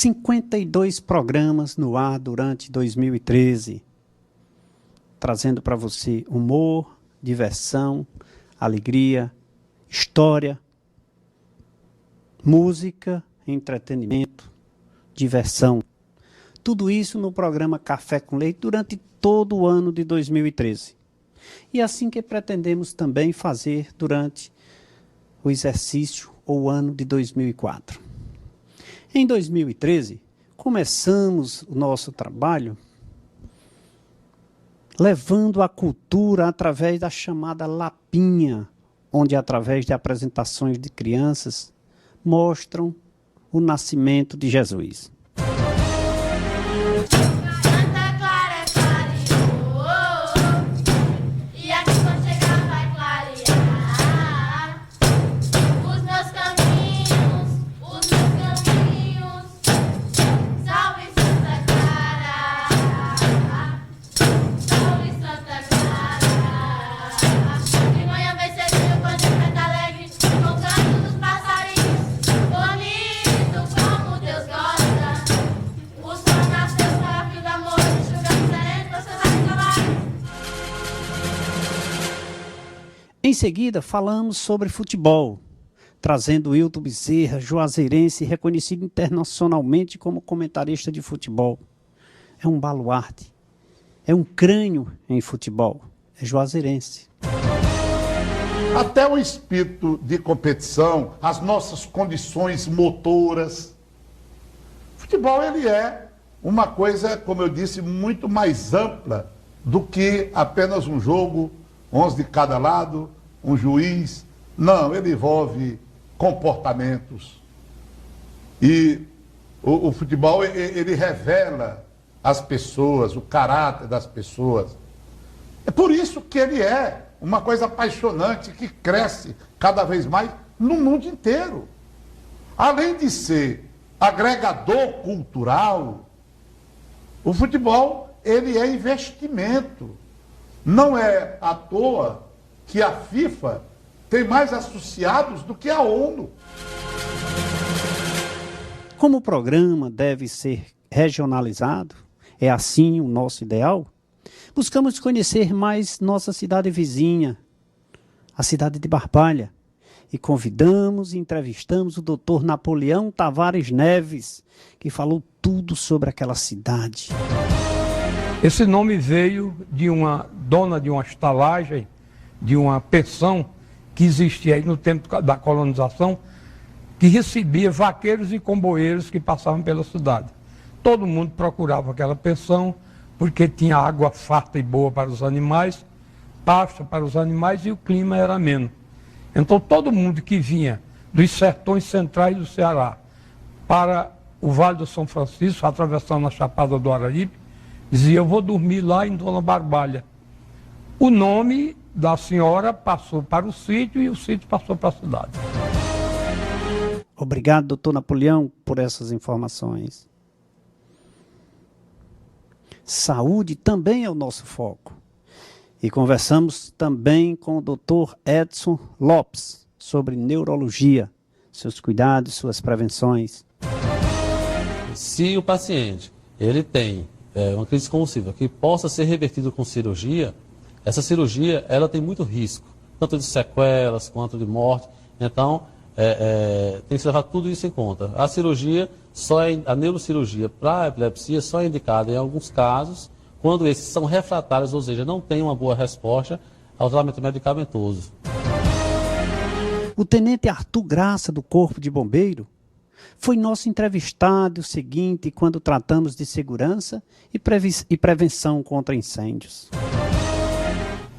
52 programas no ar durante 2013, trazendo para você humor, diversão, alegria, história, música, entretenimento, diversão. Tudo isso no programa Café com Leite durante todo o ano de 2013. E assim que pretendemos também fazer durante o exercício ou o ano de 2004. Em 2013, começamos o nosso trabalho levando a cultura através da chamada Lapinha, onde, através de apresentações de crianças, mostram o nascimento de Jesus. Em seguida, falamos sobre futebol, trazendo Wilton Bezerra, juazeirense, reconhecido internacionalmente como comentarista de futebol. É um baluarte, é um crânio em futebol, é juazeirense. Até o espírito de competição, as nossas condições motoras. Futebol, ele é uma coisa, como eu disse, muito mais ampla do que apenas um jogo, 11 de cada lado, um juiz. Não, ele envolve comportamentos. E o futebol, ele revela as pessoas, o caráter das pessoas. É por isso que ele é uma coisa apaixonante, que cresce cada vez mais no mundo inteiro. Além de ser agregador cultural, o futebol, ele é investimento. Não é à toa que a FIFA tem mais associados do que a ONU. Como o programa deve ser regionalizado, é assim o nosso ideal, buscamos conhecer mais nossa cidade vizinha, a cidade de Barbalha, e convidamos e entrevistamos o Dr. Napoleão Tavares Neves, que falou tudo sobre aquela cidade. Esse nome veio de uma dona de uma estalagem, de uma pensão que existia aí no tempo da colonização, que recebia vaqueiros e comboeiros que passavam pela cidade. Todo mundo procurava aquela pensão porque tinha água farta e boa para os animais, pasto para os animais e o clima era ameno. Então todo mundo que vinha dos sertões centrais do Ceará para o Vale do São Francisco, atravessando a Chapada do Araripe, dizia: eu vou dormir lá em Dona Barbalha. O nome da senhora passou para o sítio e o sítio passou para a cidade. Obrigado, doutor Napoleão, por essas informações. Saúde também é o nosso foco. E conversamos também com o doutor Edson Lopes sobre neurologia, seus cuidados, suas prevenções. Se o paciente ele tem uma crise convulsiva que possa ser revertida com cirurgia, essa cirurgia ela tem muito risco, tanto de sequelas quanto de morte. Então, tem que se levar tudo isso em conta. A cirurgia, a neurocirurgia para a epilepsia só é indicada em alguns casos, quando esses são refratários, ou seja, não tem uma boa resposta ao tratamento medicamentoso. O tenente Arthur Graça, do Corpo de Bombeiro, foi nosso entrevistado seguinte quando tratamos de segurança e prevenção contra incêndios.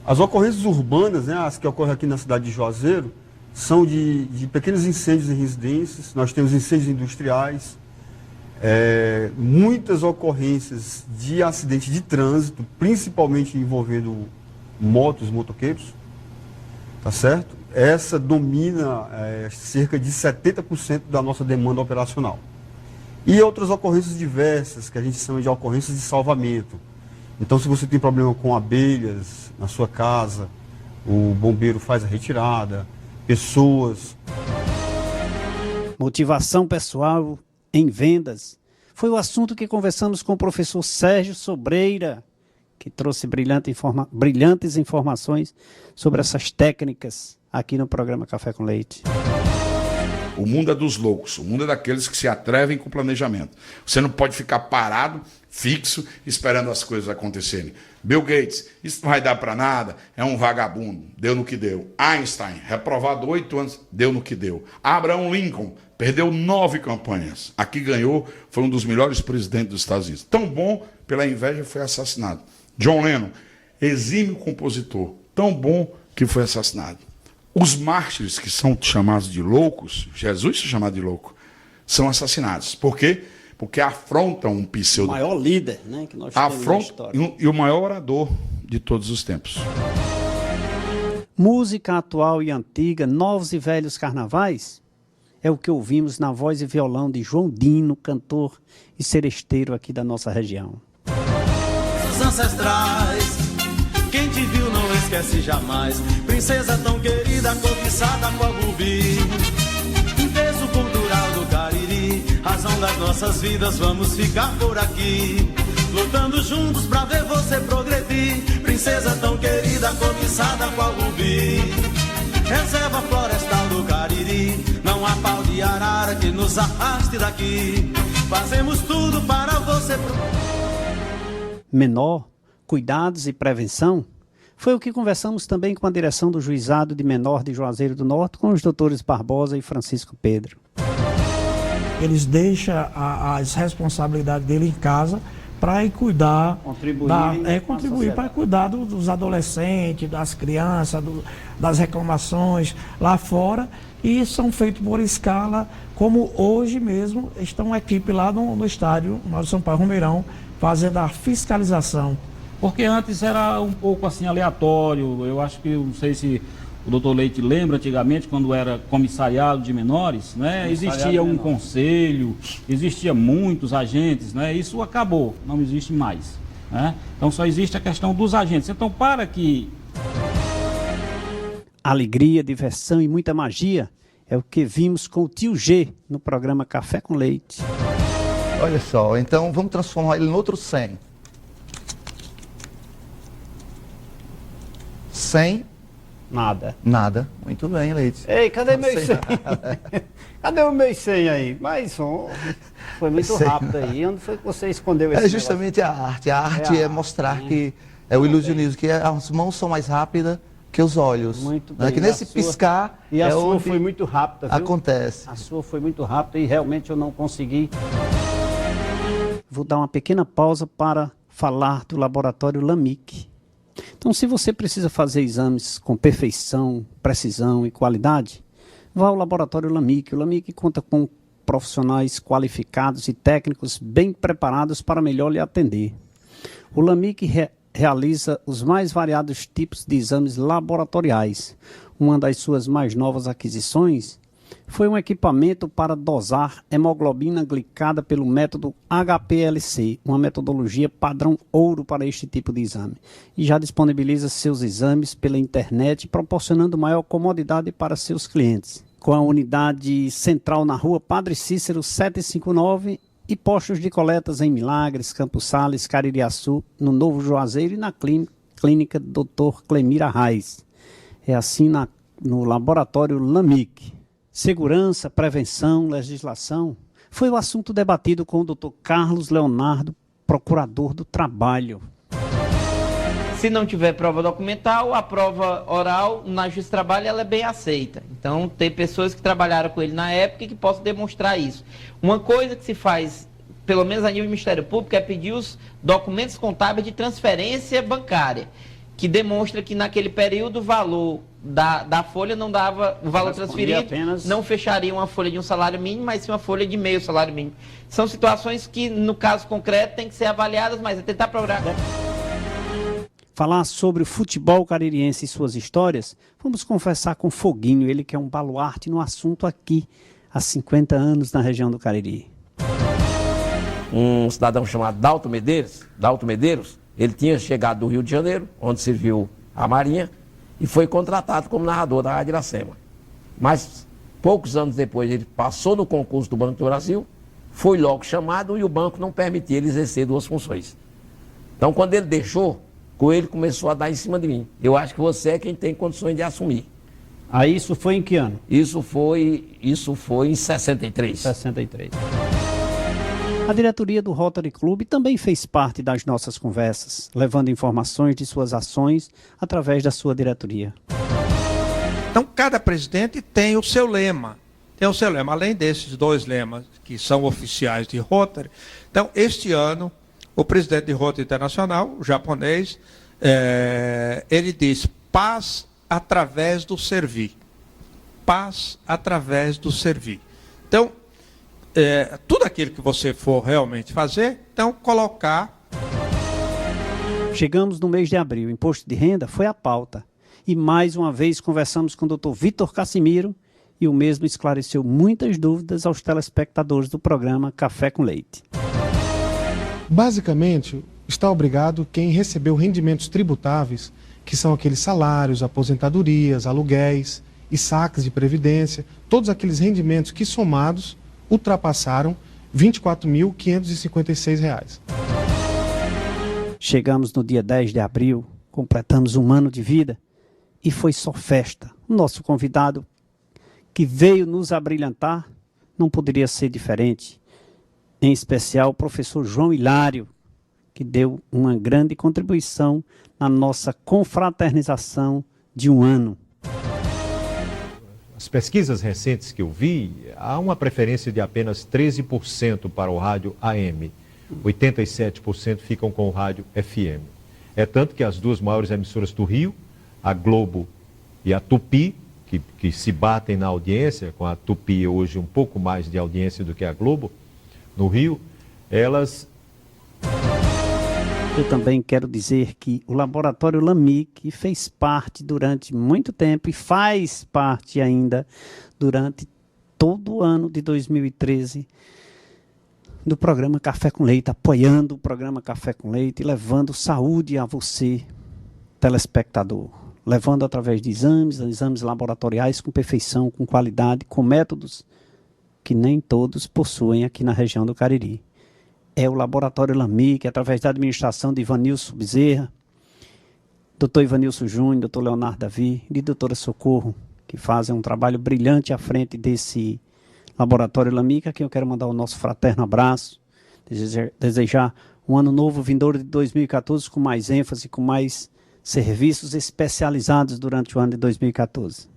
As ocorrências urbanas, né, as que ocorrem aqui na cidade de Juazeiro, são de pequenos incêndios em residências. Nós temos incêndios industriais, muitas ocorrências de acidentes de trânsito, principalmente envolvendo motos, motoqueiros, tá certo? Essa domina cerca de 70% da nossa demanda operacional. E outras ocorrências diversas, que a gente chama de ocorrências de salvamento. Então, se você tem problema com abelhas na sua casa, o bombeiro faz a retirada, pessoas. Motivação pessoal em vendas foi o assunto que conversamos com o professor Sérgio Sobreira, que trouxe brilhantes informações sobre essas técnicas aqui no programa Café com Leite. O mundo é dos loucos, o mundo é daqueles que se atrevem com o planejamento. Você não pode ficar parado, fixo, esperando as coisas acontecerem. Bill Gates, isso não vai dar para nada, é um vagabundo, deu no que deu. Einstein, reprovado 8 anos, deu no que deu. Abraham Lincoln, perdeu 9 campanhas. Aqui ganhou, foi um dos melhores presidentes dos Estados Unidos. Tão bom, pela inveja, foi assassinado. John Lennon, exímio compositor, tão bom que foi assassinado. Os mártires, que são chamados de loucos, Jesus é chamado de louco, são assassinados. Por quê? Porque afrontam um pseudo... O maior líder, né, que nós temos na história. E o maior orador de todos os tempos. Música atual e antiga, novos e velhos carnavais, é o que ouvimos na voz e violão de João Dino, cantor e seresteiro aqui da nossa região. Os ancestrais, quem te viu não esquece jamais. Princesa tão querida, cobiçada com a rubi. Peso cultural do Cariri, razão das nossas vidas, vamos ficar por aqui. Lutando juntos pra ver você progredir. Princesa tão querida, cobiçada com a rubi. Reserva florestal do Cariri, não há pau de arara que nos arraste daqui. Fazemos tudo para você Menor, cuidados e prevenção, foi o que conversamos também com a direção do Juizado de Menor de Juazeiro do Norte, com os doutores Barbosa e Francisco Pedro. Eles deixam as responsabilidades dele em casa para ir cuidar, contribuir para cuidar dos adolescentes, das crianças, das reclamações lá fora, e são feitos por escala, como hoje mesmo estão uma equipe lá no estádio São Paulo Romeirão, fazendo a fiscalização. Porque antes era um pouco assim aleatório. Eu acho que, não sei se o doutor Leite lembra, antigamente, quando era comissariado de menores, né? Existia um conselho, existia muitos agentes, né? Isso acabou, não existe mais, né? Então só existe a questão dos agentes. Então, para que... Alegria, diversão e muita magia é o que vimos com o tio G no programa Café com Leite. Olha só, então vamos transformar ele em outro 100. 100. Nada. Nada. Muito bem, Leite. Ei, cadê meu 100? Cadê o meu 100 aí? Mas foi muito rápido aí. Onde foi que você escondeu esse É justamente negócio? A arte. A arte é mostrar que é o ilusionismo, que as mãos são mais rápidas que os olhos. Muito bem. Né? Que nesse piscar. E a sua foi muito rápida, viu? Acontece. A sua foi muito rápida e realmente eu não consegui. Vou dar uma pequena pausa para falar do laboratório LAMIC. Então, se você precisa fazer exames com perfeição, precisão e qualidade, vá ao laboratório LAMIC. O LAMIC conta com profissionais qualificados e técnicos bem preparados para melhor lhe atender. O LAMIC realiza os mais variados tipos de exames laboratoriais. Uma das suas mais novas aquisições foi um equipamento para dosar hemoglobina glicada pelo método HPLC, uma metodologia padrão ouro para este tipo de exame. E já disponibiliza seus exames pela internet, proporcionando maior comodidade para seus clientes. Com a unidade central na rua Padre Cícero 759 e postos de coletas em Milagres, Campos Sales, Caririaçu, no Novo Juazeiro e na clínica Dr. Clemira Reis. É assim no laboratório LAMIC. Segurança, prevenção, legislação foi o assunto debatido com o Dr. Carlos Leonardo, procurador do trabalho. Se não tiver prova documental, a prova oral na Justiça do Trabalho ela é bem aceita. Então, tem pessoas que trabalharam com ele na época e que possam demonstrar isso. Uma coisa que se faz, pelo menos a nível do Ministério Público, é pedir os documentos contábeis de transferência bancária, que demonstra que naquele período o valor da folha não dava, o valor transferido não fecharia uma folha de um salário mínimo, mas sim uma folha de meio salário mínimo. São situações que, no caso concreto, tem que ser avaliadas, mas é tentar programar. Falar sobre o futebol caririense e suas histórias, vamos conversar com Foguinho, ele que é um baluarte no assunto aqui, há 50 anos na região do Cariri. Um cidadão chamado Dalto Medeiros, ele tinha chegado do Rio de Janeiro, onde serviu a Marinha, e foi contratado como narrador da Rádio Iracema. Mas, poucos anos depois, ele passou no concurso do Banco do Brasil foi logo chamado e o banco não permitia ele exercer duas funções. Então, quando ele deixou, Coelho começou a dar em cima de mim. Eu acho que você é quem tem condições de assumir. Aí isso foi em que ano? Isso foi em 63. 63. A diretoria do Rotary Club também fez parte das nossas conversas, levando informações de suas ações através da sua diretoria. Então, cada presidente tem o seu lema. Além desses dois lemas que são oficiais de Rotary. Então, este ano, o presidente de Rotary Internacional, o japonês, ele diz: paz através do servir. Paz através do servir. Então, tudo aquilo que você for realmente fazer, então colocar. Chegamos no mês de abril, o imposto de renda foi a pauta. E mais uma vez conversamos com o Dr. Vitor Cassimiro e o mesmo esclareceu muitas dúvidas aos telespectadores do programa Café com Leite. Basicamente, está obrigado quem recebeu rendimentos tributáveis, que são aqueles salários, aposentadorias, aluguéis e saques de previdência, todos aqueles rendimentos que somados ultrapassaram R$ 24.556. Chegamos no dia 10 de abril, completamos um ano de vida e foi só festa. O nosso convidado que veio nos abrilhantar não poderia ser diferente. Em especial o professor João Hilário, que deu uma grande contribuição na nossa confraternização de um ano. As pesquisas recentes que eu vi, há uma preferência de apenas 13% para o rádio AM. 87% ficam com o rádio FM. É tanto que as duas maiores emissoras do Rio, a Globo e a Tupi, que se batem na audiência, com a Tupi hoje um pouco mais de audiência do que a Globo, no Rio, elas... Eu também quero dizer que o Laboratório Lamic fez parte durante muito tempo e faz parte ainda durante todo o ano de 2013 do programa Café com Leite, apoiando o programa Café com Leite e levando saúde a você, telespectador. Levando através de exames laboratoriais com perfeição, com qualidade, com métodos que nem todos possuem aqui na região do Cariri. É o Laboratório Lamic, através da administração de Ivanilson Bezerra, Dr. Ivanilson Júnior, Dr. Leonardo Davi e Doutora Socorro, que fazem um trabalho brilhante à frente desse Laboratório Lamic, a quem eu quero mandar o nosso fraterno abraço, desejar um ano novo vindouro de 2014 com mais ênfase, com mais serviços especializados durante o ano de 2014.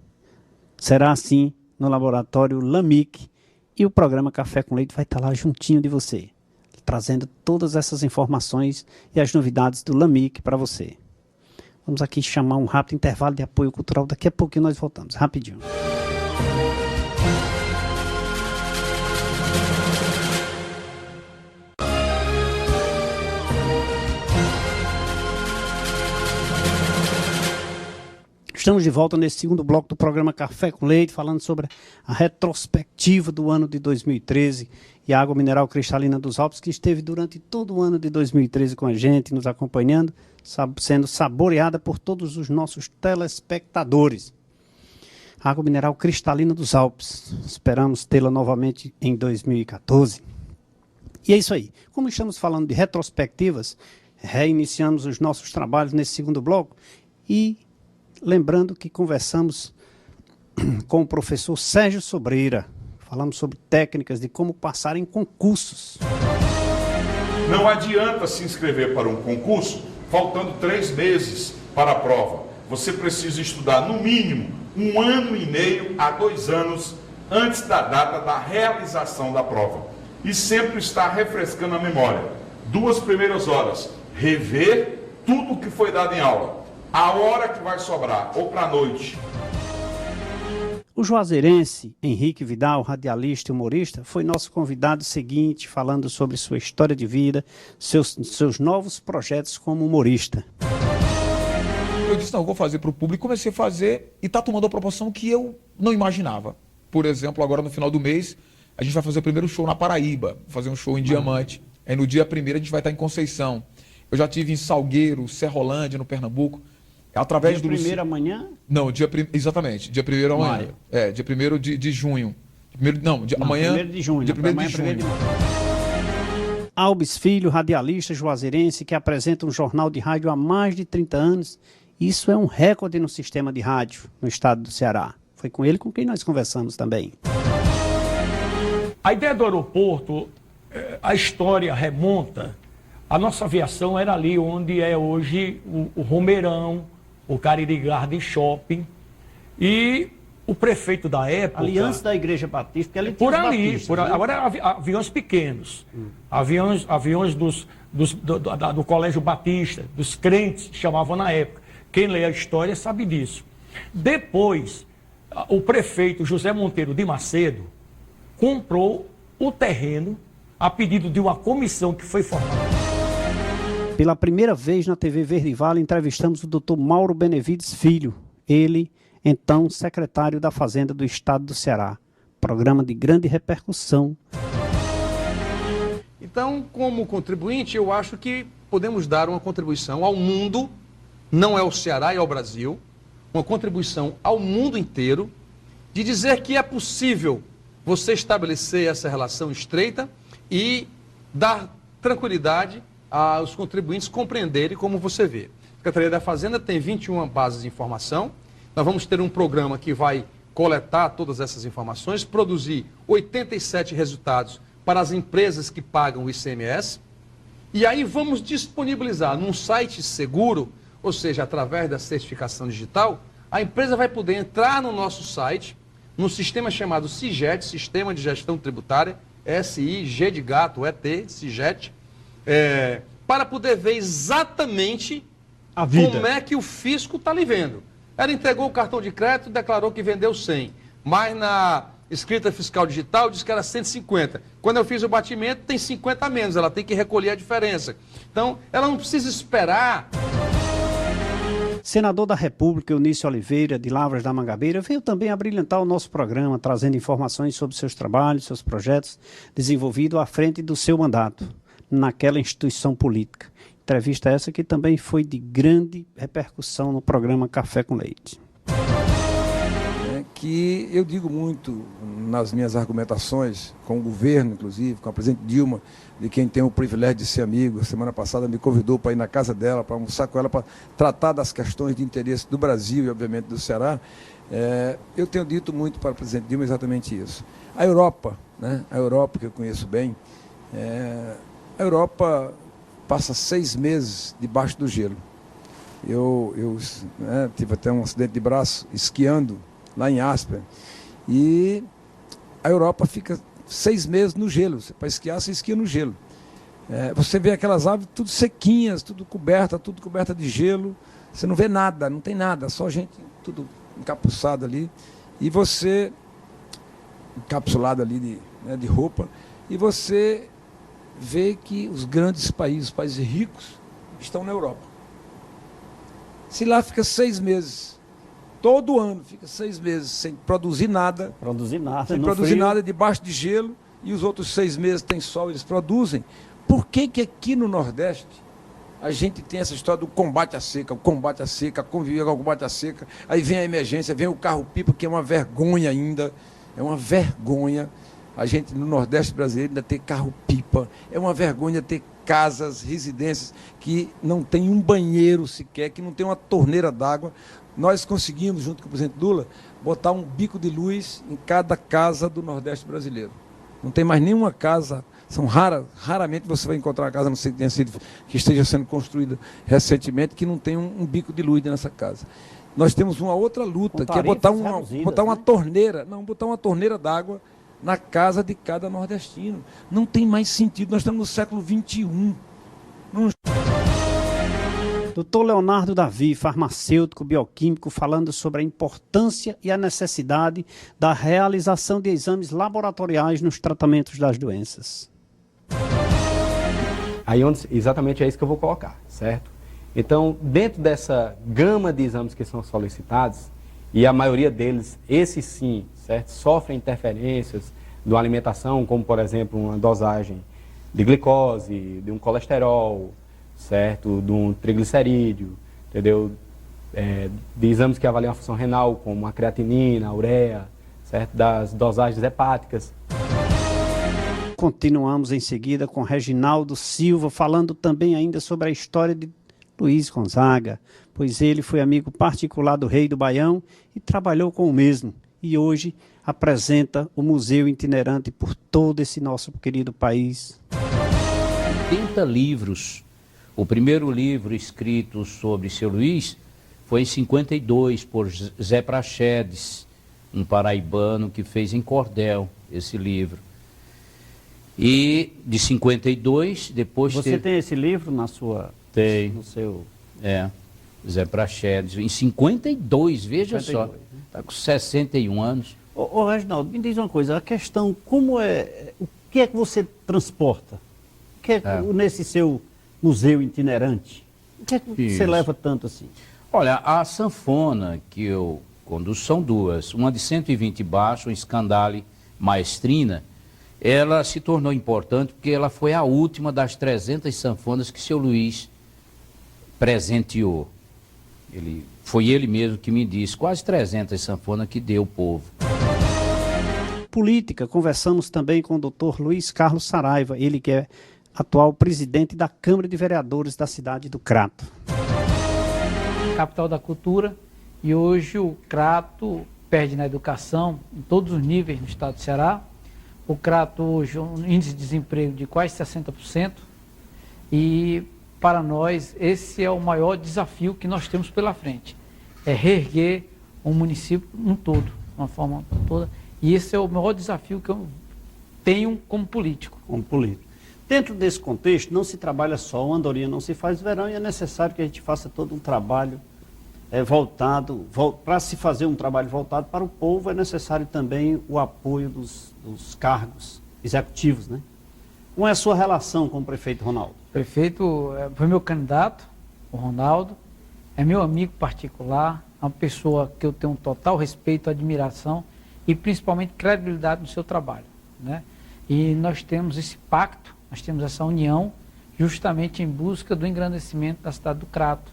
Será assim no Laboratório Lamic e o programa Café com Leite vai estar lá juntinho de você, trazendo todas essas informações e as novidades do Lamic para você. Vamos aqui chamar um rápido intervalo de apoio cultural, daqui a pouquinho nós voltamos, rapidinho. Estamos de volta nesse segundo bloco do programa Café com Leite, falando sobre a retrospectiva do ano de 2013 e a água mineral cristalina dos Alpes, que esteve durante todo o ano de 2013 com a gente, nos acompanhando, sendo saboreada por todos os nossos telespectadores. Água mineral cristalina dos Alpes. Esperamos tê-la novamente em 2014. E é isso aí. Como estamos falando de retrospectivas, reiniciamos os nossos trabalhos nesse segundo bloco e lembrando que conversamos com o professor Sérgio Sobreira. Falamos sobre técnicas de como passar em concursos. Não adianta se inscrever para um concurso faltando 3 meses para a prova. Você precisa estudar no mínimo 1 ano e meio a 2 anos antes da data da realização da prova. E sempre estar refrescando a memória. 2 primeiras horas, rever tudo o que foi dado em aula. A hora que vai sobrar, ou para a noite. O juazeirense Henrique Vidal, radialista e humorista, foi nosso convidado seguinte, falando sobre sua história de vida, seus novos projetos como humorista. Eu disse, não, eu vou fazer para o público, comecei a fazer e está tomando a proporção que eu não imaginava. Por exemplo, agora no final do mês, a gente vai fazer o primeiro show na Paraíba, fazer um show em Diamante. Aí no dia 1º a gente vai estar em Conceição. Eu já estive em Salgueiro, Serrolândia, no Pernambuco. Através dia 1º amanhã? Não, exatamente, dia 1º amanhã. Dia 1º de junho. Amanhã. 1º de junho. Dia 1º de junho. Albes Filho, radialista juazeirense que apresenta um jornal de rádio há mais de 30 anos. Isso é um recorde no sistema de rádio no estado do Ceará. Foi com ele com quem nós conversamos também. A ideia do aeroporto, a história remonta. A nossa aviação era ali onde é hoje o Romeirão, o Cariri Garden Shopping. E o prefeito da época... Aliança da Igreja Batista, que por ali. Agora aviões pequenos. Aviões do Colégio Batista, dos crentes, chamavam na época. Quem lê a história sabe disso. Depois, o prefeito José Monteiro de Macedo comprou o terreno a pedido de uma comissão que foi formada. Pela primeira vez na TV Verde Vale, entrevistamos o Dr. Mauro Benevides Filho. Ele, então, secretário da Fazenda do Estado do Ceará. Programa de grande repercussão. Então, como contribuinte, eu acho que podemos dar uma contribuição ao mundo, não é ao Ceará e ao Brasil, uma contribuição ao mundo inteiro, de dizer que é possível você estabelecer essa relação estreita e dar tranquilidade aos contribuintes compreenderem como você vê. A Secretaria da Fazenda tem 21 bases de informação. Nós vamos ter um programa que vai coletar todas essas informações, produzir 87 resultados para as empresas que pagam o ICMS, e aí vamos disponibilizar num site seguro, ou seja, através da certificação digital, a empresa vai poder entrar no nosso site, num sistema chamado SIGET, Sistema de Gestão Tributária, S-I-G de gato, E-T, SIGET, para poder ver exatamente como é que o fisco está lhe vendo. Ela entregou o cartão de crédito e declarou que vendeu 100, mas na escrita fiscal digital diz que era 150. Quando eu fiz o batimento, tem 50 a menos, ela tem que recolher a diferença. Então, ela não precisa esperar. Senador da República, Eunício Oliveira, de Lavras da Mangabeira, veio também abrilhantar o nosso programa, trazendo informações sobre seus trabalhos, seus projetos desenvolvidos à frente do seu mandato naquela instituição política. Entrevista essa que também foi de grande repercussão no programa Café com Leite. Que eu digo muito nas minhas argumentações, com o governo, inclusive, com a presidente Dilma, de quem tem o privilégio de ser amigo. A semana passada me convidou para ir na casa dela, para almoçar com ela, para tratar das questões de interesse do Brasil e, obviamente, do Ceará. Eu tenho dito muito para a presidente Dilma exatamente isso. A Europa, a Europa que eu conheço bem, a Europa passa 6 meses debaixo do gelo. Eu tive até um acidente de braço esquiando lá em Aspen, e a Europa fica 6 meses no gelo. Para esquiar, você esquia no gelo. Você vê aquelas árvores tudo sequinhas, tudo coberta de gelo, você não vê nada, não tem nada, só gente tudo encapuçado ali, e você, encapsulado ali de roupa, e você vê que os grandes países, os países ricos, estão na Europa. Se lá fica 6 meses, todo ano fica 6 meses sem produzir nada. Sem produzir nada, debaixo de gelo, e os outros 6 meses tem sol, eles produzem. Por que aqui no Nordeste a gente tem essa história do combate à seca, conviver com o combate à seca, aí vem a emergência, vem o carro-pipa, que é uma vergonha ainda, é uma vergonha. A gente no Nordeste brasileiro ainda ter carro-pipa, é uma vergonha ter casas, residências que não tem um banheiro sequer, que não tem uma torneira d'água. Nós conseguimos, junto com o presidente Lula, botar um bico de luz em cada casa do Nordeste brasileiro. Não tem mais nenhuma casa, são raramente você vai encontrar uma casa, não sei que esteja sendo construída recentemente, que não tem um bico de luz nessa casa. Nós temos uma outra luta, que é botar uma torneira, botar uma torneira d'água na casa de cada nordestino. Não tem mais sentido, nós estamos no século XXI. Dr. Leonardo Davi, farmacêutico, bioquímico, falando sobre a importância e a necessidade da realização de exames laboratoriais nos tratamentos das doenças. Aí exatamente é isso que eu vou colocar, certo? Então, dentro dessa gama de exames que são solicitados, e a maioria deles, esses sim, certo, sofrem interferências da alimentação, como por exemplo uma dosagem de glicose, de um colesterol, certo, de um triglicerídeo, entendeu? De exames que avaliam a função renal, como a creatinina, a ureia, certo? Das dosagens hepáticas. Continuamos em seguida com Reginaldo Silva, falando também ainda sobre a história de Luiz Gonzaga, pois ele foi amigo particular do rei do Baião e trabalhou com o mesmo. E hoje apresenta o museu itinerante por todo esse nosso querido país. 80 livros. O primeiro livro escrito sobre seu Luiz foi em 52, por Zé Praxedes, um paraibano que fez em cordel esse livro. E de 52, depois... Você tem esse livro na sua... Tem. No seu... Zé Praxedes, em 52, veja 52, só. Está com 61 anos. Ô Reginaldo, me diz uma coisa, a questão, o que é que você transporta? O que é nesse seu museu itinerante? O que é que você leva tanto assim? Olha, a sanfona que eu conduzo são duas. Uma de 120 baixo, uma Scandale Maestrina. Ela se tornou importante porque ela foi a última das 300 sanfonas que seu Luiz presenteou. Foi ele mesmo que me disse, quase 300 sanfonas que deu ao povo. Política, conversamos também com o Dr. Luiz Carlos Saraiva, ele que é atual presidente da Câmara de Vereadores da cidade do Crato. Capital da cultura, e hoje o Crato perde na educação em todos os níveis no estado do Ceará. O Crato hoje um índice de desemprego de quase 60%, e para nós esse é o maior desafio que nós temos pela frente, é reerguer um município um todo, de uma forma toda, e esse é o maior desafio que eu tenho como político. Como político. Dentro desse contexto, não se trabalha só, uma andorinha não se faz verão, e é necessário que a gente faça todo um trabalho voltado, para se fazer um trabalho voltado para o povo, é necessário também o apoio dos cargos executivos, né? Como é a sua relação com o prefeito Ronaldo? O prefeito foi meu candidato, o Ronaldo, é meu amigo particular, é uma pessoa que eu tenho um total respeito, admiração e principalmente credibilidade no seu trabalho, né? E nós temos esse pacto, nós temos essa união justamente em busca do engrandecimento da cidade do Crato.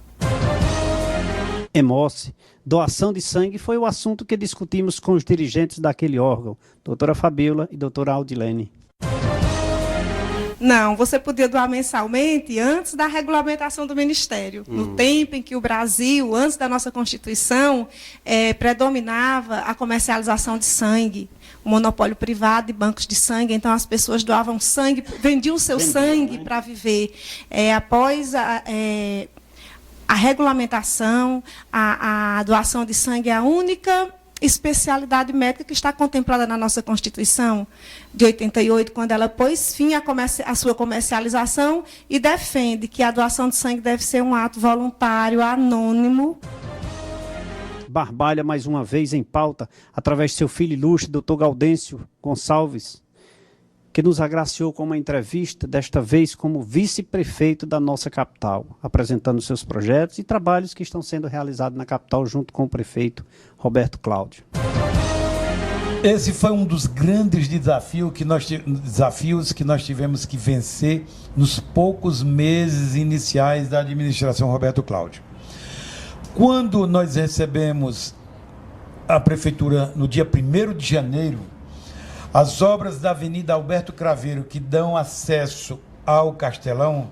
Hemoce, doação de sangue foi o assunto que discutimos com os dirigentes daquele órgão, doutora Fabiola e doutora Aldilene. Não, você podia doar mensalmente antes da regulamentação do Ministério. No tempo em que o Brasil, antes da nossa Constituição, predominava a comercialização de sangue, o monopólio privado de bancos de sangue, então as pessoas doavam sangue, vendiam o seu sangue para viver. Após a regulamentação, a doação de sangue é a única especialidade médica que está contemplada na nossa Constituição de 88, quando ela pôs fim à sua comercialização e defende que a doação de sangue deve ser um ato voluntário, anônimo. Barbalha, mais uma vez em pauta, através de seu filho ilustre, doutor Gaudêncio Gonçalves, que nos agraciou com uma entrevista, desta vez como vice-prefeito da nossa capital, apresentando seus projetos e trabalhos que estão sendo realizados na capital junto com o prefeito Roberto Cláudio. Esse foi um dos grandes desafios que nós tivemos que vencer nos poucos meses iniciais da administração Roberto Cláudio. Quando nós recebemos a prefeitura no dia 1º de janeiro, as obras da Avenida Alberto Craveiro, que dão acesso ao Castelão,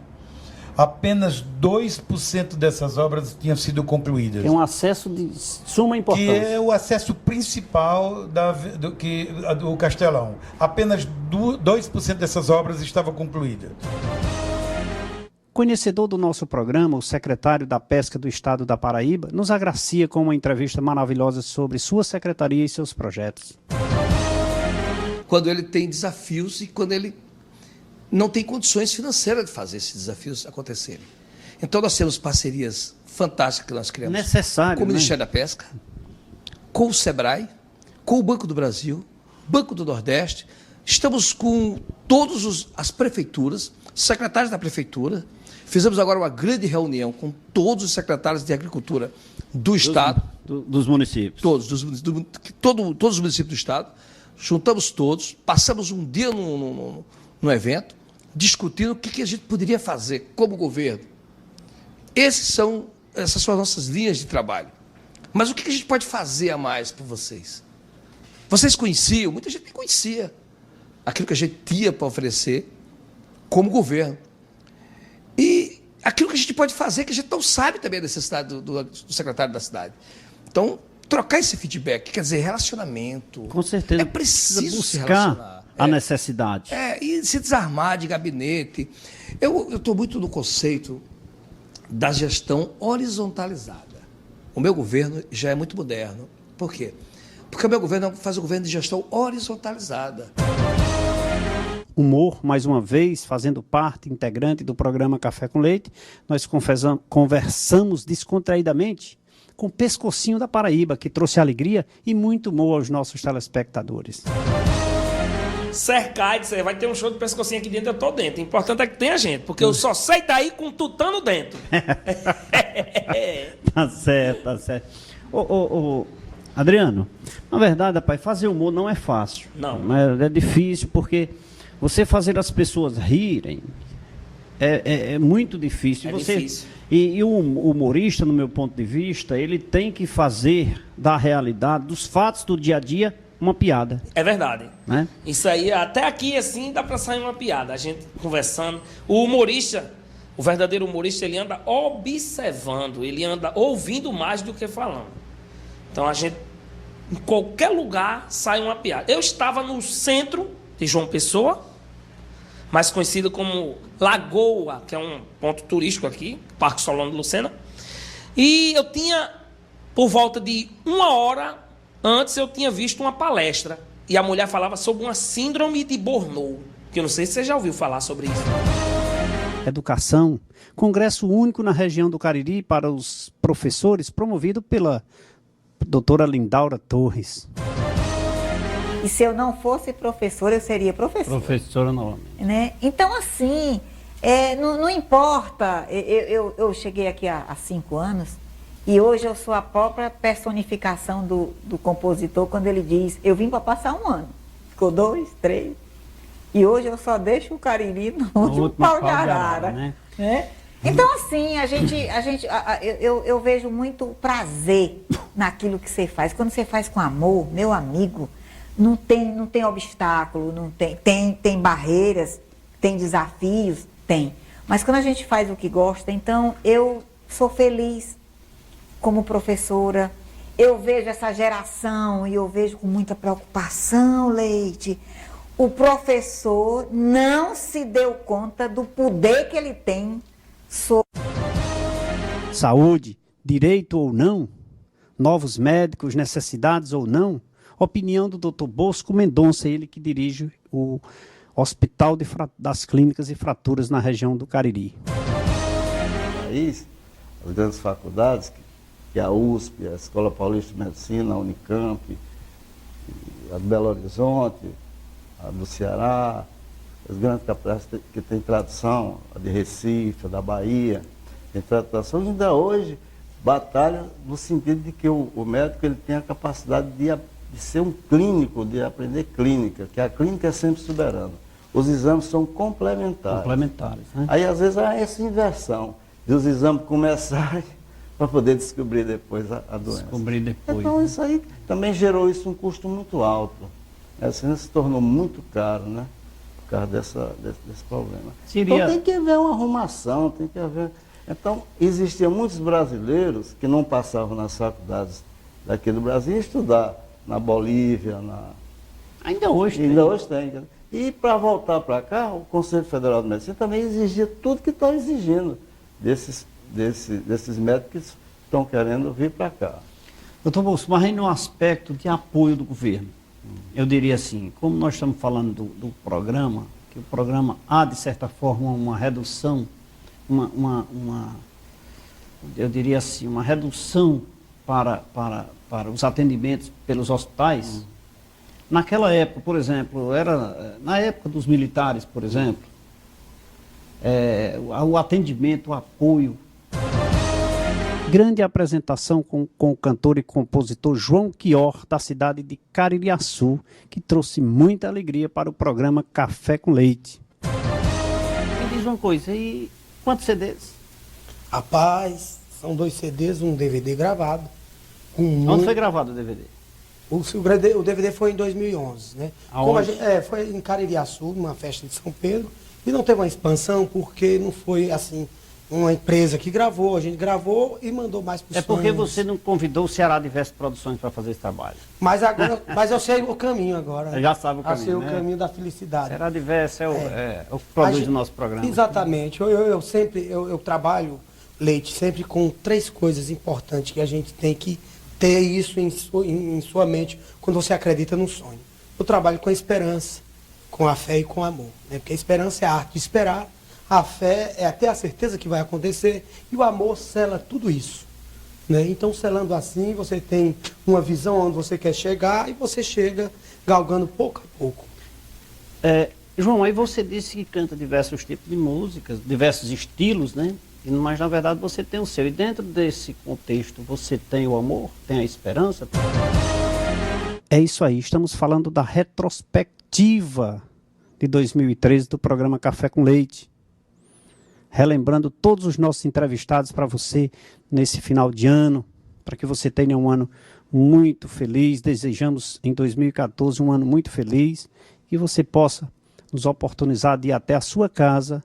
apenas 2% dessas obras tinham sido concluídas. É um acesso de suma importância. Que é o acesso principal do Castelão. Apenas 2% dessas obras estavam concluídas. Conhecedor do nosso programa, o secretário da Pesca do Estado da Paraíba, nos agracia com uma entrevista maravilhosa sobre sua secretaria e seus projetos. Quando ele tem desafios e quando ele não tem condições financeiras de fazer esses desafios acontecerem. Então nós temos parcerias fantásticas que nós criamos com o Ministério da Pesca, com o SEBRAE, com o Banco do Brasil, Banco do Nordeste. Estamos com todas as prefeituras, secretários da prefeitura. Fizemos agora uma grande reunião com todos os secretários de agricultura do Estado. Dos municípios. Todos os municípios do Estado. Juntamos todos, passamos um dia no evento, discutindo o que a gente poderia fazer como governo. Essas são as nossas linhas de trabalho. Mas o que a gente pode fazer a mais por vocês? Vocês conheciam? Muita gente nem conhecia aquilo que a gente tinha para oferecer como governo. E aquilo que a gente pode fazer, que a gente não sabe também a necessidade do secretário da cidade. Então, trocar esse feedback, quer dizer, relacionamento. Com certeza. É preciso se buscar relacionar. a necessidade. E se desarmar de gabinete. Eu estou muito no conceito da gestão horizontalizada. O meu governo já é muito moderno. Por quê? Porque o meu governo faz o governo de gestão horizontalizada. Humor, mais uma vez, fazendo parte integrante do programa Café com Leite, nós conversamos descontraidamente com o Pescocinho da Paraíba, que trouxe alegria e muito humor aos nossos telespectadores. Cercar e dizer, vai ter um show de Pescocinho aqui dentro, eu tô dentro. O importante é que tenha gente, porque eu só sei daí com tutano dentro. Tá certo, tá certo. Adriano, na verdade, rapaz, fazer humor não é fácil. Não. É difícil, porque você fazer as pessoas rirem é muito difícil. Difícil. E o humorista, no meu ponto de vista, ele tem que fazer da realidade, dos fatos do dia a dia, uma piada. É verdade. Né? Isso aí, até aqui, assim, dá pra sair uma piada. A gente conversando. O humorista, o verdadeiro humorista, ele anda observando, ele anda ouvindo mais do que falando. Então, a gente, em qualquer lugar, sai uma piada. Eu estava no centro de João Pessoa, mais conhecido como Lagoa, que é um ponto turístico aqui, Parque Solano de Lucena. E eu tinha, por volta de 1 hora antes, eu tinha visto uma palestra. E a mulher falava sobre uma síndrome de Burnout, que eu não sei se você já ouviu falar sobre isso. Educação, congresso único na região do Cariri para os professores, promovido pela doutora Lindaura Torres. E se eu não fosse professora, eu seria professora. Professora não. Né? Então, assim, não importa. Eu cheguei aqui há 5 anos e hoje eu sou a própria personificação do compositor quando ele diz, eu vim para passar 1 ano. Ficou 2, 3. E hoje eu só deixo o Cariri no último pau de arara. Né? Então, assim, eu vejo muito prazer naquilo que você faz. Quando você faz com amor, meu amigo, não tem obstáculo, tem barreiras, tem desafios, tem. Mas quando a gente faz o que gosta, então eu sou feliz como professora. Eu vejo essa geração e eu vejo com muita preocupação, Leite. O professor não se deu conta do poder que ele tem sobre saúde, direito ou não, novos médicos, necessidades ou não. Opinião do Dr. Bosco Mendonça, ele que dirige o Hospital das Clínicas e Fraturas na região do Cariri. As grandes faculdades, que é a USP, a Escola Paulista de Medicina, a Unicamp, a do Belo Horizonte, a do Ceará, as grandes capitais que têm tradição, a de Recife, a da Bahia, tem tradição, ainda hoje batalha no sentido de que o médico ele tem a capacidade de ser um clínico, de aprender clínica, que a clínica é sempre soberana. Os exames são complementares. Né? Aí, às vezes, há essa inversão, de os exames começarem para poder descobrir depois a doença. Descobrir depois. Então, isso aí também gerou um custo muito alto. A ciência se tornou muito caro, né? Por causa desse problema. Então, tem que haver uma arrumação, tem que haver... Então, existiam muitos brasileiros que não passavam nas faculdades daqui do Brasil e estudar na Bolívia, Ainda hoje tem. E para voltar para cá, o Conselho Federal de Medicina também exigia tudo que está exigindo desses médicos que estão querendo vir para cá. Doutor Bolso, mas aí no aspecto de apoio do governo, eu diria assim, como nós estamos falando do programa, que o programa há, de certa forma, uma redução, eu diria assim, uma redução para os atendimentos pelos hospitais. Naquela época, por exemplo, na época dos militares, por exemplo, o atendimento, o apoio. Grande apresentação com o cantor e compositor João Chior, da cidade de Caririaçu, que trouxe muita alegria para o programa Café com Leite. Me diz uma coisa, e quantos CDs? Rapaz, são 2 CDs, um DVD gravado. Onde foi gravado o DVD? O DVD foi em 2011, né? Aonde? Foi em Caririaçu, numa festa de São Pedro, e não teve uma expansão porque não foi assim uma empresa que gravou, a gente gravou e mandou mais para os É porque você não convidou o Ceará Diversas Produções para fazer esse trabalho. Mas eu sei o caminho agora. Eu já sabe o caminho, Eu sei né? o caminho da felicidade. Ceará Diversas é o que produz o nosso programa. Exatamente. Eu sempre trabalho, Leite, sempre com 3 coisas importantes que a gente tem que ter isso em sua mente quando você acredita num sonho. Eu trabalho com a esperança, com a fé e com o amor. Né? Porque a esperança é a arte de esperar, a fé é até a certeza que vai acontecer e o amor sela tudo isso. Né? Então, selando assim, você tem uma visão onde você quer chegar e você chega galgando pouco a pouco. João, aí você disse que canta diversos tipos de músicas, diversos estilos, né? Mas na verdade você tem o seu. E dentro desse contexto você tem o amor, tem a esperança? É isso aí, estamos falando da retrospectiva de 2013 do programa Café com Leite. Relembrando todos os nossos entrevistados para você nesse final de ano, para que você tenha um ano muito feliz. Desejamos em 2014 um ano muito feliz e você possa nos oportunizar de ir até a sua casa,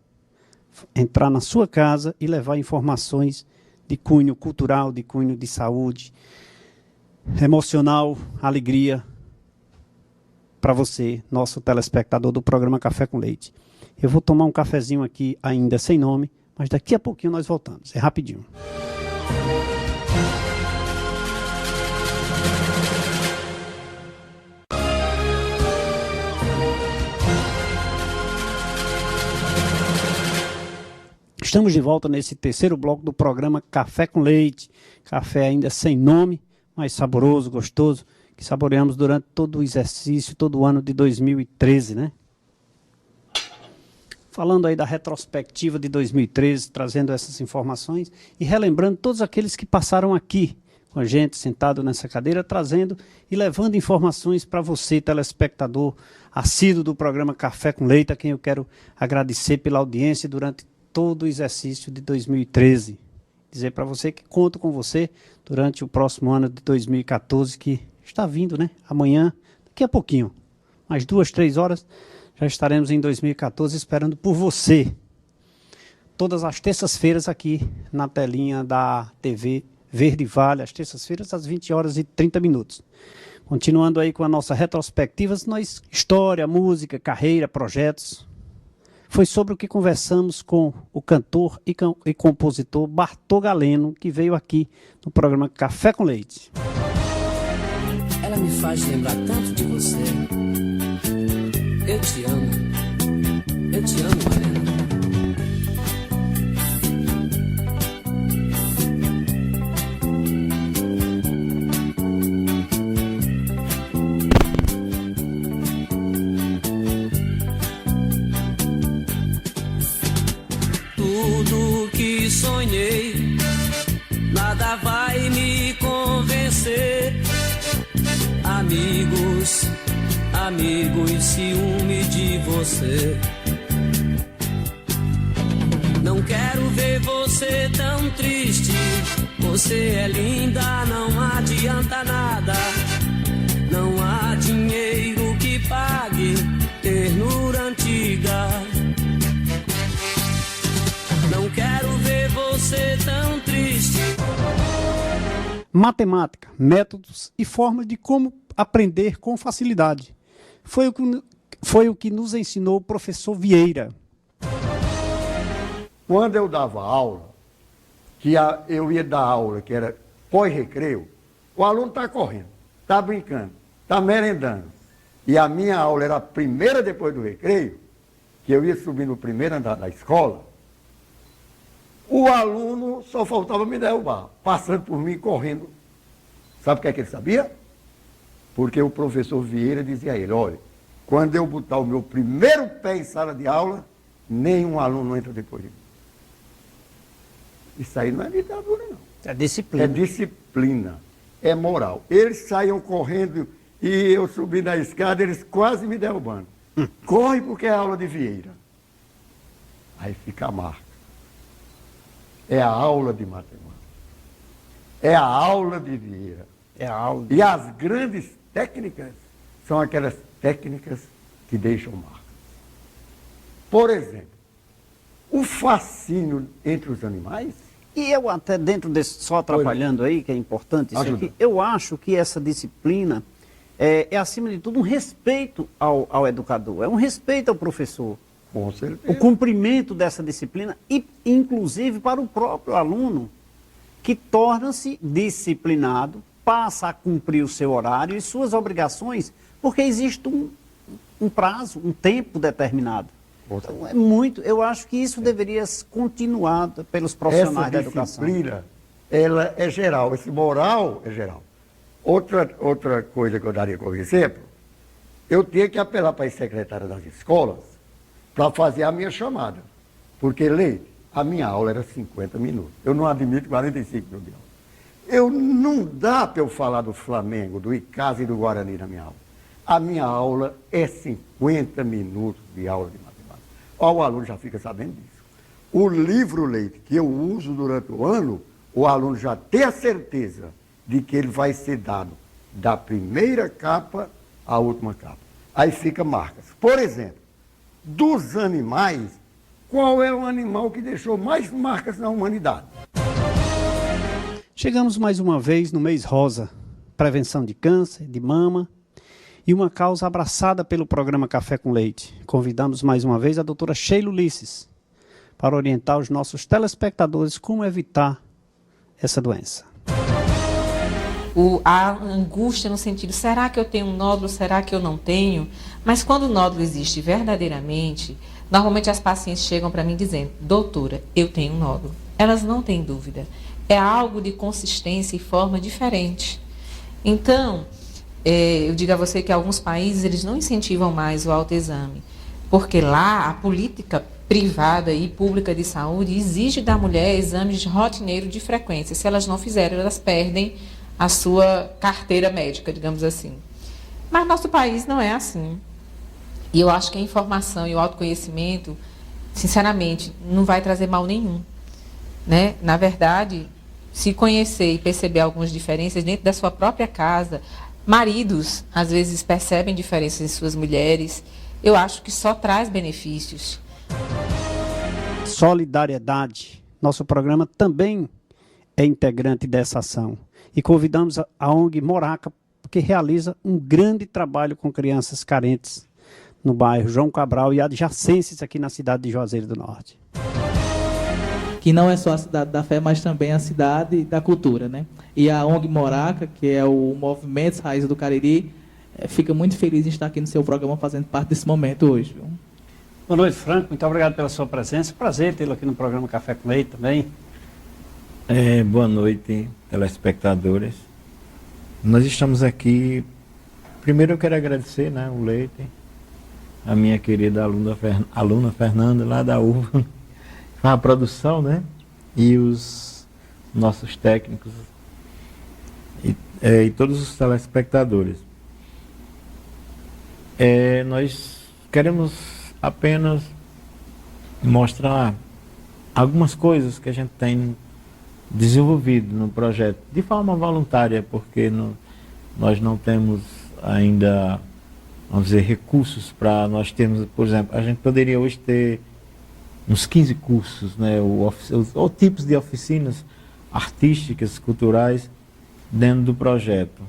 entrar na sua casa e levar informações de cunho cultural, de cunho de saúde, emocional, alegria para você, nosso telespectador do programa Café com Leite. Eu vou tomar um cafezinho aqui ainda sem nome, mas daqui a pouquinho nós voltamos. É rapidinho. Estamos de volta nesse terceiro bloco do programa Café com Leite. Café ainda sem nome, mas saboroso, gostoso, que saboreamos durante todo o exercício, todo o ano de 2013, né? Falando aí da retrospectiva de 2013, trazendo essas informações e relembrando todos aqueles que passaram aqui com a gente, sentado nessa cadeira, trazendo e levando informações para você, telespectador assíduo do programa Café com Leite, a quem eu quero agradecer pela audiência durante todo o exercício de 2013. Dizer para você que conto com você durante o próximo ano de 2014, que está vindo, né? Amanhã, daqui a pouquinho, mais 2, 3 horas, já estaremos em 2014 esperando por você. Todas as terças-feiras aqui na telinha da TV Verde Vale, às terças-feiras às 20 horas e 30 minutos. Continuando aí com a nossa retrospectiva, nós, história, música, carreira, projetos. Foi sobre o que conversamos com o cantor e compositor Bartô Galeno, que veio aqui no programa Café com Leite. Ela me faz lembrar tanto de você. Eu te amo, Helena. Tudo que sonhei, nada vai me convencer. Amigos, ciúme de você. Não quero ver você tão triste. Você é linda, não adianta nada. Não há dinheiro que pague ternura antiga. Não quero ver você tão triste. Matemática, métodos e formas de como aprender com facilidade. Foi o que nos ensinou o professor Vieira. Quando eu dava aula, eu ia dar aula, que era pós-recreio, o aluno está correndo, está brincando, está merendando. E a minha aula era a primeira depois do recreio, que eu ia subir no primeiro andar da escola, o aluno só faltava me derrubar, passando por mim, correndo. Sabe o que é que ele sabia? Porque o professor Vieira dizia a ele, olha, quando eu botar o meu primeiro pé em sala de aula, nenhum aluno entra depois de mim. Isso aí não é ditadura, não. É disciplina. É disciplina, é moral. Eles saíam correndo e eu subi na escada, eles quase me derrubando. Corre porque é aula de Vieira. Aí fica a marca. É a aula de matemática. É a aula de Vieira. É a aula. E as grandes técnicas são aquelas técnicas que deixam marcas. Por exemplo, o fascínio entre os animais. E eu até dentro desse, só atrapalhando aí, que é importante isso aqui, eu acho que essa disciplina é acima de tudo um respeito ao educador, é um respeito ao professor. Com certeza. O cumprimento dessa disciplina e inclusive para o próprio aluno, que torna-se disciplinado, passa a cumprir o seu horário e suas obrigações, porque existe um prazo, um tempo determinado. Então, é muito, eu acho que isso deveria continuar pelos profissionais da educação. Essa disciplina, ela é geral, esse moral é geral. Outra coisa que eu daria como exemplo, eu tinha que apelar para as secretárias das escolas para fazer a minha chamada. Porque, Leite, a minha aula era 50 minutos. Eu não admito 45 minutos de aula. Não dá para eu falar do Flamengo, do Icasa e do Guarani na minha aula. A minha aula é 50 minutos de aula de matemática. O aluno já fica sabendo disso. O livro, Leite, que eu uso durante o ano, o aluno já tem a certeza de que ele vai ser dado da primeira capa à última capa. Aí fica marcas. Por exemplo, dos animais, qual é o animal que deixou mais marcas na humanidade? Chegamos mais uma vez no mês rosa, prevenção de câncer, de mama, e uma causa abraçada pelo programa Café com Leite. Convidamos mais uma vez a doutora Sheila Ulisses para orientar os nossos telespectadores como evitar essa doença. A angústia no sentido, será que eu tenho um nódulo, será que eu não tenho? Mas quando o nódulo existe verdadeiramente, normalmente as pacientes chegam para mim dizendo, doutora, eu tenho um nódulo. Elas não têm dúvida. É algo de consistência e forma diferente. Então, eu digo a você que alguns países eles não incentivam mais o autoexame, porque lá a política privada e pública de saúde exige da mulher exames rotineiros de frequência. Se elas não fizerem, elas perdem a sua carteira médica, digamos assim. Mas nosso país não é assim. E eu acho que a informação e o autoconhecimento, sinceramente, não vai trazer mal nenhum. Né? Na verdade, se conhecer e perceber algumas diferenças dentro da sua própria casa, maridos, às vezes, percebem diferenças em suas mulheres, eu acho que só traz benefícios. Solidariedade. Nosso programa também é integrante dessa ação. E convidamos a ONG Moraca, que realiza um grande trabalho com crianças carentes no bairro João Cabral e adjacências aqui na cidade de Juazeiro do Norte. Que não é só a cidade da fé, mas também a cidade da cultura, né? E a ONG Moraca, que é o Movimento Raiz do Cariri, fica muito feliz em estar aqui no seu programa fazendo parte desse momento hoje. Viu? Boa noite, Franco. Muito obrigado pela sua presença. Prazer tê-lo aqui no programa Café com Leite também. Boa noite, telespectadores. Nós estamos aqui. Primeiro eu quero agradecer, né, o Leite, a minha querida aluna Fernanda, lá da UVA, a produção, né? E os nossos técnicos e todos os telespectadores. Nós queremos apenas mostrar algumas coisas que a gente tem desenvolvido no projeto, de forma voluntária, porque nós não temos ainda, vamos dizer, recursos para nós termos, por exemplo, a gente poderia hoje ter uns 15 cursos, né, ou tipos de oficinas artísticas, culturais, dentro do projeto.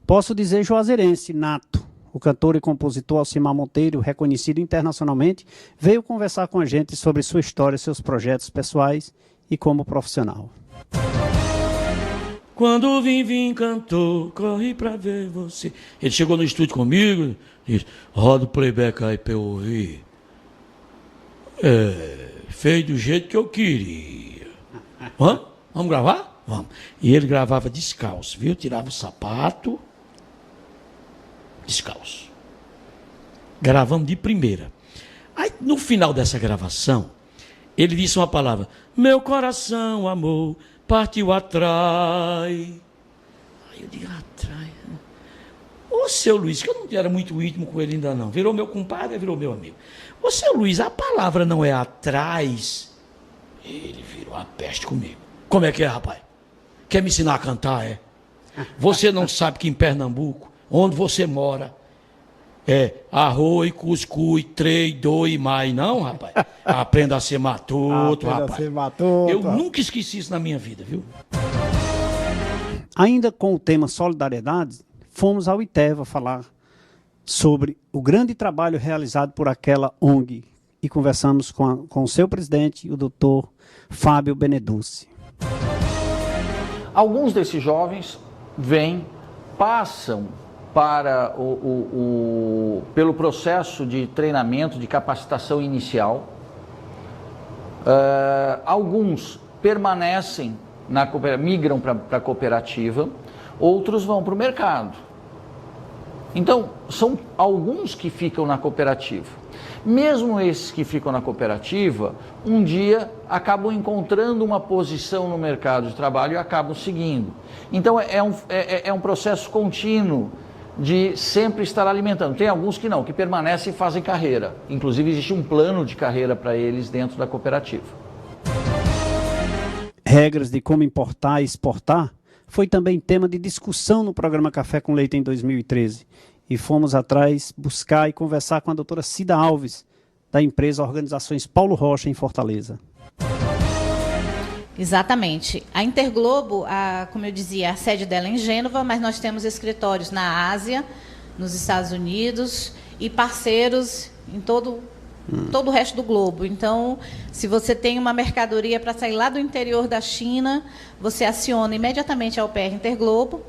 Posso dizer juazeirense, nato. O cantor e compositor Alcimar Monteiro, reconhecido internacionalmente, veio conversar com a gente sobre sua história, seus projetos pessoais e como profissional. Quando o Vim cantou, corri pra ver você. Ele chegou no estúdio comigo e disse, roda o playback aí pra eu ouvir. Fez do jeito que eu queria. Vamos gravar? Vamos. E ele gravava descalço, viu? Tirava o sapato, descalço. Gravamos de primeira. Aí, no final dessa gravação, ele disse uma palavra, meu coração, amor, partiu atrás. Aí eu digo, atrás. Ô, seu Luiz, que eu não era muito íntimo com ele ainda não. Virou meu compadre, virou meu amigo. Ô, seu Luiz, a palavra não é atrás. Ele virou a peste comigo. Como é que é, rapaz? Quer me ensinar a cantar, é? Você não sabe que em Pernambuco, onde você mora, é arroz, cuscuz, 3, 2 mais, não, rapaz? Aprenda a ser matuto, rapaz. A ser matuto. Eu nunca esqueci isso na minha vida, viu? Ainda com o tema solidariedade, fomos ao Iteva falar sobre o grande trabalho realizado por aquela ONG e conversamos com o seu presidente, o doutor Fábio Beneduce. Alguns desses jovens passam para pelo processo de treinamento, de capacitação inicial. Alguns permanecem, migram para a cooperativa, outros vão para o mercado. Então, são alguns que ficam na cooperativa. Mesmo esses que ficam na cooperativa, um dia acabam encontrando uma posição no mercado de trabalho e acabam seguindo. Então, é um processo contínuo de sempre estar alimentando. Tem alguns que não, que permanecem e fazem carreira. Inclusive, existe um plano de carreira para eles dentro da cooperativa. Regras de como importar e exportar foi também tema de discussão no programa Café com Leite em 2013. E fomos atrás buscar e conversar com a doutora Cida Alves, da empresa Organizações Paulo Rocha, em Fortaleza. Exatamente. A Interglobo, como eu dizia, a sede dela é em Gênova, mas nós temos escritórios na Ásia, nos Estados Unidos e parceiros em todo o resto do globo. Então, se você tem uma mercadoria para sair lá do interior da China, você aciona imediatamente a UPR Interglobo.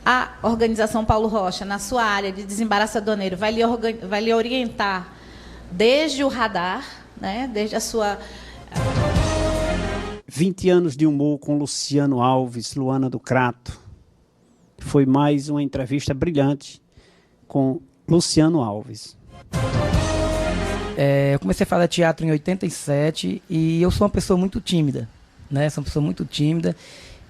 A Organização Paulo Rocha, na sua área de desembaraço aduaneiro, vai lhe orientar desde o radar, né, desde a sua... 20 anos de humor com Luciano Alves, Luana do Crato. Foi mais uma entrevista brilhante com Luciano Alves. Eu comecei a fazer teatro em 87 e eu sou uma pessoa muito tímida, né? Sou uma pessoa muito tímida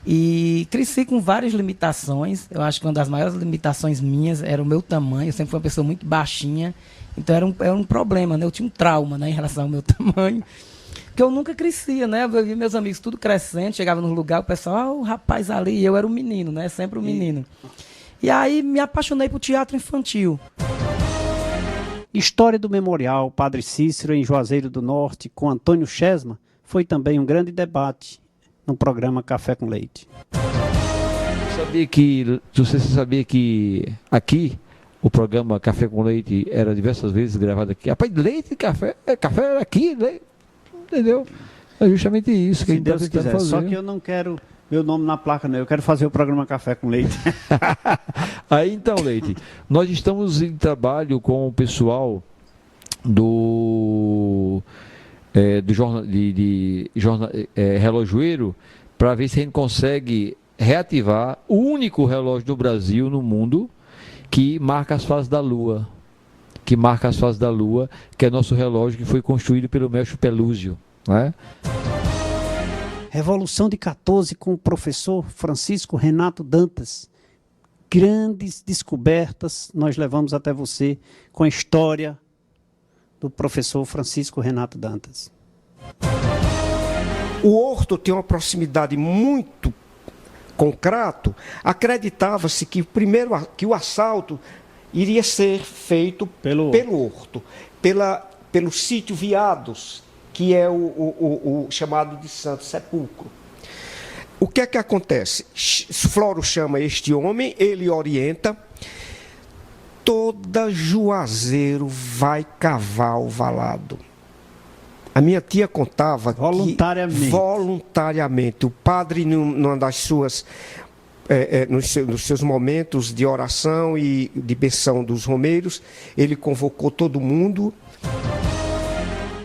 e cresci com várias limitações. Eu acho que uma das maiores limitações minhas era o meu tamanho. Eu sempre fui uma pessoa muito baixinha, então era um problema, né? Eu tinha um trauma, né, em relação ao meu tamanho, que eu nunca crescia, né? Eu via meus amigos tudo crescendo, chegava no lugar, o pessoal, o rapaz ali, e eu era o menino, né? Sempre o menino. E aí me apaixonei por teatro infantil. História do Memorial Padre Cícero em Juazeiro do Norte, com Antônio Chesma, foi também um grande debate no programa Café com Leite. Você sabia que aqui o programa Café com Leite era diversas vezes gravado aqui? Rapaz, leite e café era aqui, leite, entendeu? É justamente isso que a gente está tentando fazer. Só que eu não quero meu nome na placa, não. Eu quero fazer o programa Café com Leite. Aí então, Leite, nós estamos em trabalho com o pessoal do relojoeiro para ver se a gente consegue reativar o único relógio do Brasil, no mundo, que marca as fases da Lua. Que é nosso relógio que foi construído pelo mestre Pelúzio, né? Revolução de 14 com o professor Francisco Renato Dantas. Grandes descobertas nós levamos até você com a história do professor Francisco Renato Dantas. O Horto tem uma proximidade muito com Crato. Acreditava-se que que o assalto iria ser feito pelo Horto, pelo sítio Viados, que é o chamado de Santo Sepulcro. O que é que acontece? Floro chama este homem, ele orienta, toda Juazeiro vai cavar o valado. A minha tia contava voluntariamente. O padre, numa das suas, nos seus momentos de oração e de benção dos romeiros, ele convocou todo mundo.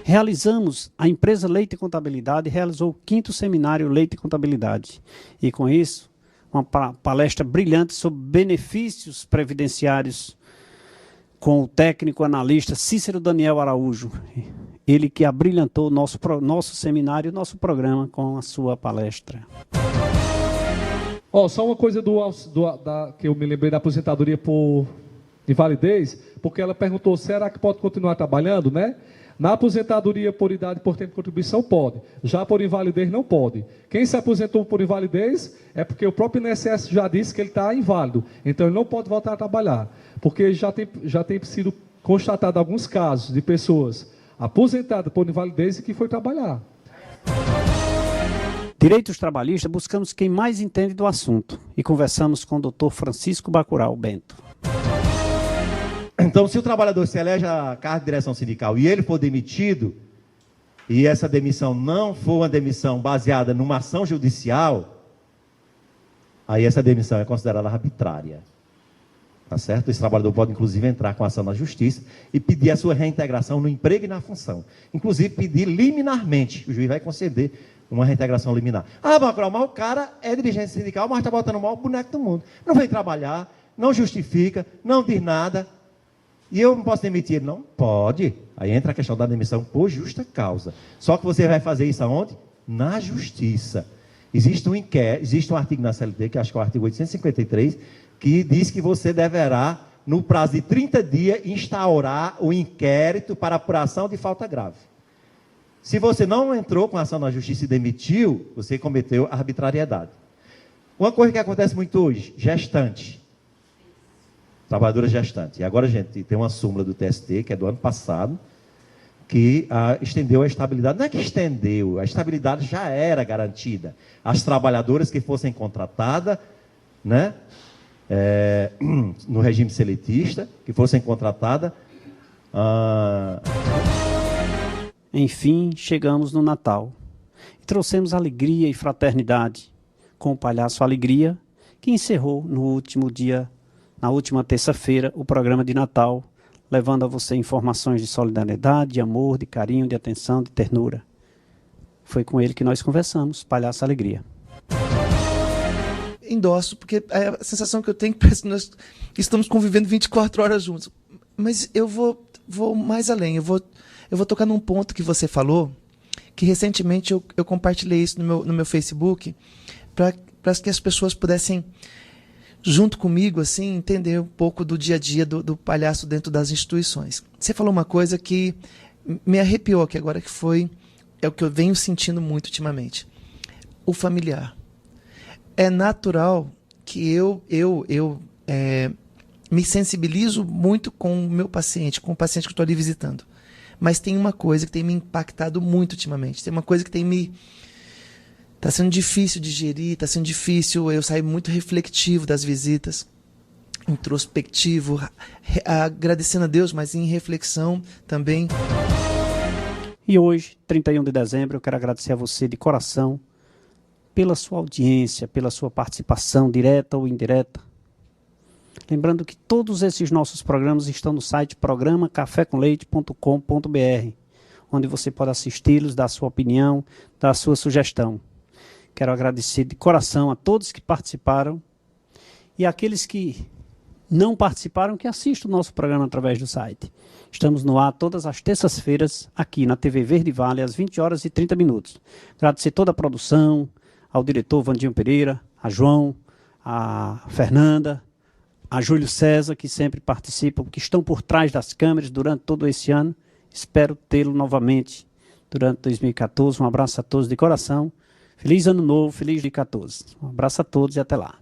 Realizamos, a empresa Leite e Contabilidade realizou o 5º seminário Leite e Contabilidade. E com isso, uma palestra brilhante sobre benefícios previdenciários com o técnico analista Cícero Daniel Araújo. Ele que abrilhantou nosso seminário, nosso programa com a sua palestra. Só uma coisa que eu me lembrei da aposentadoria por invalidez, porque ela perguntou, será que pode continuar trabalhando, né? Na aposentadoria por idade por tempo de contribuição, pode. Já por invalidez, não pode. Quem se aposentou por invalidez é porque o próprio INSS já disse que ele está inválido. Então, ele não pode voltar a trabalhar. Porque já tem sido constatado alguns casos de pessoas aposentadas por invalidez e que foi trabalhar. Direitos trabalhistas, buscamos quem mais entende do assunto e conversamos com o Dr. Francisco Bacurau Bento. Então, se o trabalhador se elege a cargo de direção sindical e ele for demitido, e essa demissão não for uma demissão baseada numa ação judicial, aí essa demissão é considerada arbitrária. Tá certo? Esse trabalhador pode, inclusive, entrar com ação na justiça e pedir a sua reintegração no emprego e na função. Inclusive, pedir liminarmente. O juiz vai conceder uma reintegração liminar. Ah, Bacurau, mas o cara é dirigente sindical, mas está botando o maior boneco do mundo. Não veio trabalhar, não justifica, não diz nada. E eu não posso demitir ele? Não? Pode. Aí entra a questão da demissão por justa causa. Só que você vai fazer isso aonde? Na justiça. Existe um artigo na CLT, que acho que é o artigo 853, que diz que você deverá, no prazo de 30 dias, instaurar o inquérito para apuração de falta grave. Se você não entrou com ação na justiça e demitiu, você cometeu arbitrariedade. Uma coisa que acontece muito hoje, gestante. Trabalhadora gestante. E agora, gente, tem uma súmula do TST, que é do ano passado, que estendeu a estabilidade. Não é que estendeu, a estabilidade já era garantida. As trabalhadoras que fossem contratadas, né, no regime seletista, que fossem contratadas... Enfim, chegamos no Natal e trouxemos alegria e fraternidade com o Palhaço Alegria, que encerrou no último dia, na última terça-feira, o programa de Natal, levando a você informações de solidariedade, de amor, de carinho, de atenção, de ternura. Foi com ele que nós conversamos, Palhaço Alegria. Endosso, porque a sensação que eu tenho é que parece que nós estamos convivendo 24 horas juntos. Mas eu vou mais além, eu vou tocar num ponto que você falou, que recentemente eu compartilhei isso no meu Facebook, para que as pessoas pudessem, junto comigo, assim, entender um pouco do dia a dia do palhaço dentro das instituições. Você falou uma coisa que me arrepiou aqui agora, é o que eu venho sentindo muito ultimamente. O familiar. É natural que eu me sensibilizo muito com o meu paciente, com o paciente que eu estou ali visitando. Mas tem uma coisa que tem me impactado muito ultimamente. Tem uma coisa que está sendo difícil de digerir, está sendo difícil. Eu saio muito reflexivo das visitas, introspectivo, agradecendo a Deus, mas em reflexão também. E hoje, 31 de dezembro, eu quero agradecer a você de coração pela sua audiência, pela sua participação direta ou indireta. Lembrando que todos esses nossos programas estão no site programacafecomleite.com.br, onde você pode assisti-los, dar a sua opinião, dar a sua sugestão. Quero agradecer de coração a todos que participaram e aqueles que não participaram, que assistam o nosso programa através do site. Estamos no ar todas as terças-feiras, aqui na TV Verde Vale, às 20h30. Agradecer toda a produção, ao diretor Vandinho Pereira, a João, a Fernanda, a Júlio César, que sempre participam, que estão por trás das câmeras durante todo esse ano. Espero tê-lo novamente durante 2014. Um abraço a todos de coração. Feliz Ano Novo, feliz 2014. Um abraço a todos e até lá.